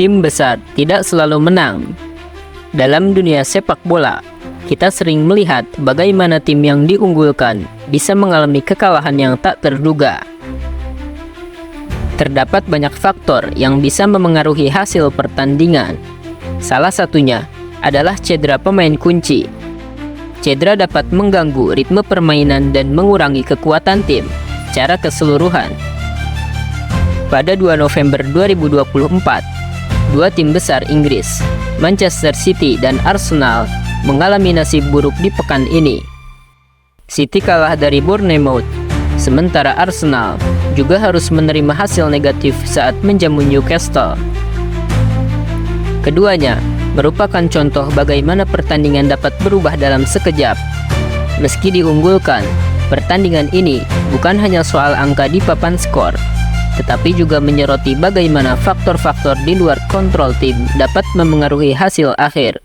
Tim besar tidak selalu menang. Dalam dunia sepak bola, kita sering melihat bagaimana tim yang diunggulkan bisa mengalami kekalahan yang tak terduga. Terdapat banyak faktor yang bisa memengaruhi hasil pertandingan. Salah satunya adalah cedera pemain kunci. Cedera dapat mengganggu ritme permainan dan mengurangi kekuatan tim secara keseluruhan. Pada 2 November 2024, dua tim besar Inggris, Manchester City dan Arsenal, mengalami nasib buruk di pekan ini. City kalah dari Bournemouth, sementara Arsenal juga harus menerima hasil negatif saat menjamu Newcastle. Keduanya merupakan contoh bagaimana pertandingan dapat berubah dalam sekejap. Meski diunggulkan, pertandingan ini bukan hanya soal angka di papan skor, tetapi juga menyoroti bagaimana faktor-faktor di luar kontrol tim dapat memengaruhi hasil akhir.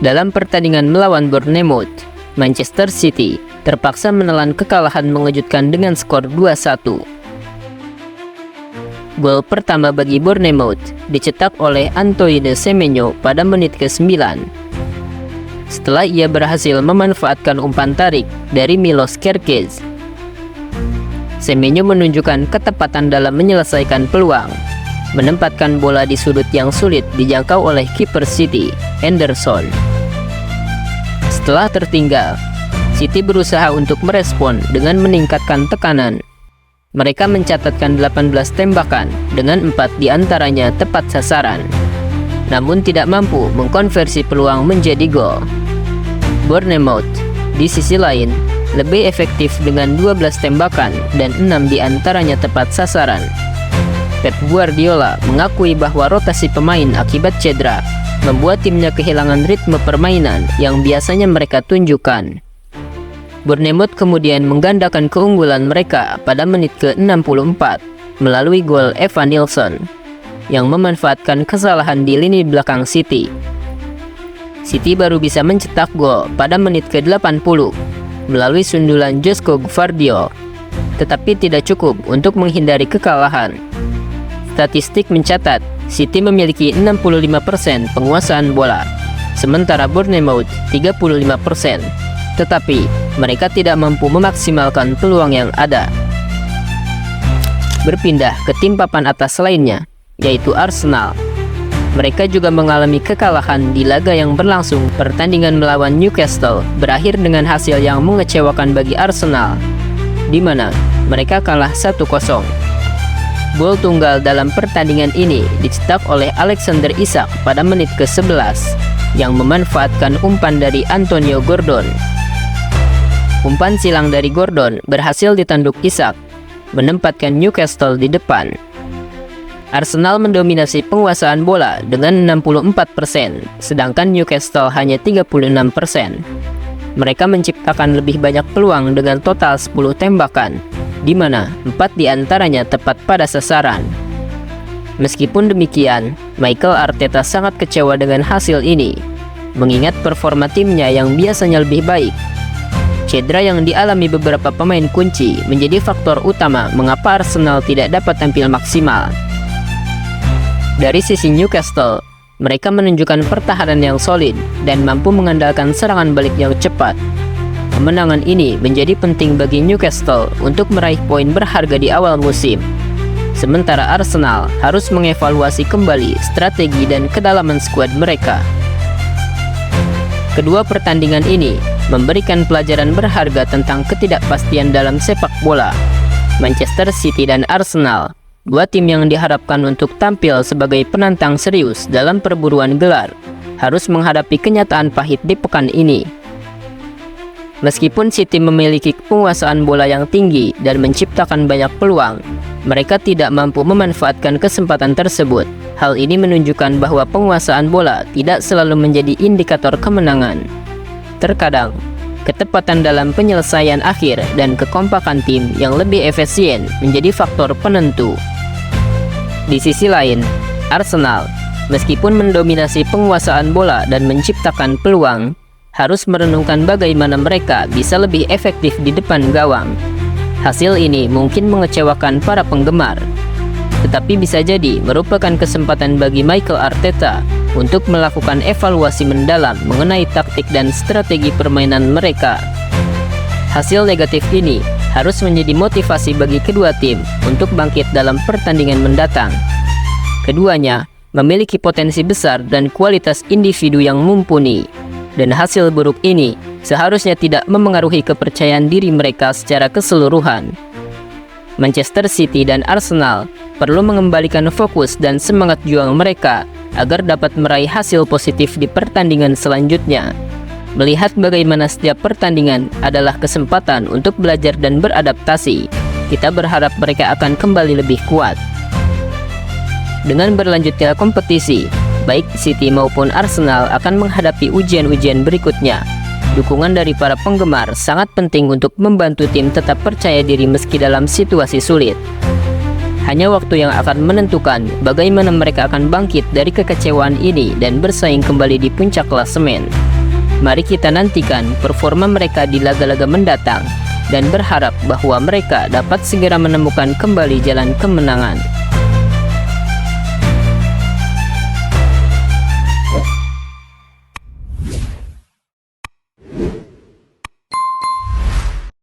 Dalam pertandingan melawan Bournemouth, Manchester City terpaksa menelan kekalahan mengejutkan dengan skor 2-1. Gol pertama bagi Bournemouth dicetak oleh Antoine Semenyo pada menit ke-9. Setelah ia berhasil memanfaatkan umpan tarik dari Milos Kerkez, Semenyo menunjukkan ketepatan dalam menyelesaikan peluang, menempatkan bola di sudut yang sulit dijangkau oleh kiper City, Henderson. Setelah tertinggal, City berusaha untuk merespon dengan meningkatkan tekanan. Mereka mencatatkan 18 tembakan dengan 4 diantaranya tepat sasaran, namun tidak mampu mengkonversi peluang menjadi gol. Bournemouth, di sisi lain, lebih efektif dengan 12 tembakan dan 6 diantaranya tepat sasaran. Pep Guardiola mengakui bahwa rotasi pemain akibat cedera membuat timnya kehilangan ritme permainan yang biasanya mereka tunjukkan. Bournemouth kemudian menggandakan keunggulan mereka pada menit ke-64 melalui gol Evan Nilsson yang memanfaatkan kesalahan di lini belakang City. City baru bisa mencetak gol pada menit ke-80 melalui sundulan Josko Gvardiol, tetapi tidak cukup untuk menghindari kekalahan. Statistik mencatat City memiliki 65% penguasaan bola, sementara Bournemouth 35%. Tetapi mereka tidak mampu memaksimalkan peluang yang ada. Berpindah ke tim papan atas lainnya, yaitu Arsenal. Mereka juga mengalami kekalahan di laga yang berlangsung. Pertandingan melawan Newcastle berakhir dengan hasil yang mengecewakan bagi Arsenal, di mana mereka kalah 1-0. Gol tunggal dalam pertandingan ini dicetak oleh Alexander Isak pada menit ke-11 yang memanfaatkan umpan dari Antonio Gordon. Umpan silang dari Gordon berhasil ditanduk Isak, menempatkan Newcastle di depan. Arsenal mendominasi penguasaan bola dengan 64%, sedangkan Newcastle hanya 36%. Mereka menciptakan lebih banyak peluang dengan total 10 tembakan, di mana 4 diantaranya tepat pada sasaran. Meskipun demikian, Mikel Arteta sangat kecewa dengan hasil ini, mengingat performa timnya yang biasanya lebih baik. Cedera yang dialami beberapa pemain kunci menjadi faktor utama mengapa Arsenal tidak dapat tampil maksimal. Dari sisi Newcastle, mereka menunjukkan pertahanan yang solid dan mampu mengandalkan serangan balik yang cepat. Kemenangan ini menjadi penting bagi Newcastle untuk meraih poin berharga di awal musim. Sementara Arsenal harus mengevaluasi kembali strategi dan kedalaman skuad mereka. Kedua pertandingan ini memberikan pelajaran berharga tentang ketidakpastian dalam sepak bola. Manchester City dan Arsenal, dua tim yang diharapkan untuk tampil sebagai penantang serius dalam perburuan gelar, harus menghadapi kenyataan pahit di pekan ini. Meskipun City memiliki penguasaan bola yang tinggi dan menciptakan banyak peluang, mereka tidak mampu memanfaatkan kesempatan tersebut. Hal ini menunjukkan bahwa penguasaan bola tidak selalu menjadi indikator kemenangan. Terkadang, ketepatan dalam penyelesaian akhir dan kekompakan tim yang lebih efisien menjadi faktor penentu. Di sisi lain, Arsenal, meskipun mendominasi penguasaan bola dan menciptakan peluang, harus merenungkan bagaimana mereka bisa lebih efektif di depan gawang. Hasil ini mungkin mengecewakan para penggemar, tetapi bisa jadi merupakan kesempatan bagi Mikel Arteta untuk melakukan evaluasi mendalam mengenai taktik dan strategi permainan mereka. Hasil negatif ini harus menjadi motivasi bagi kedua tim untuk bangkit dalam pertandingan mendatang. Keduanya memiliki potensi besar dan kualitas individu yang mumpuni, dan hasil buruk ini seharusnya tidak memengaruhi kepercayaan diri mereka secara keseluruhan. Manchester City dan Arsenal perlu mengembalikan fokus dan semangat juang mereka agar dapat meraih hasil positif di pertandingan selanjutnya. Melihat bagaimana setiap pertandingan adalah kesempatan untuk belajar dan beradaptasi, kita berharap mereka akan kembali lebih kuat. Dengan berlanjutnya kompetisi, baik City maupun Arsenal akan menghadapi ujian-ujian berikutnya. Dukungan dari para penggemar sangat penting untuk membantu tim tetap percaya diri meski dalam situasi sulit. Hanya waktu yang akan menentukan bagaimana mereka akan bangkit dari kekecewaan ini dan bersaing kembali di puncak klasemen. Mari kita nantikan performa mereka di laga-laga mendatang dan berharap bahwa mereka dapat segera menemukan kembali jalan kemenangan.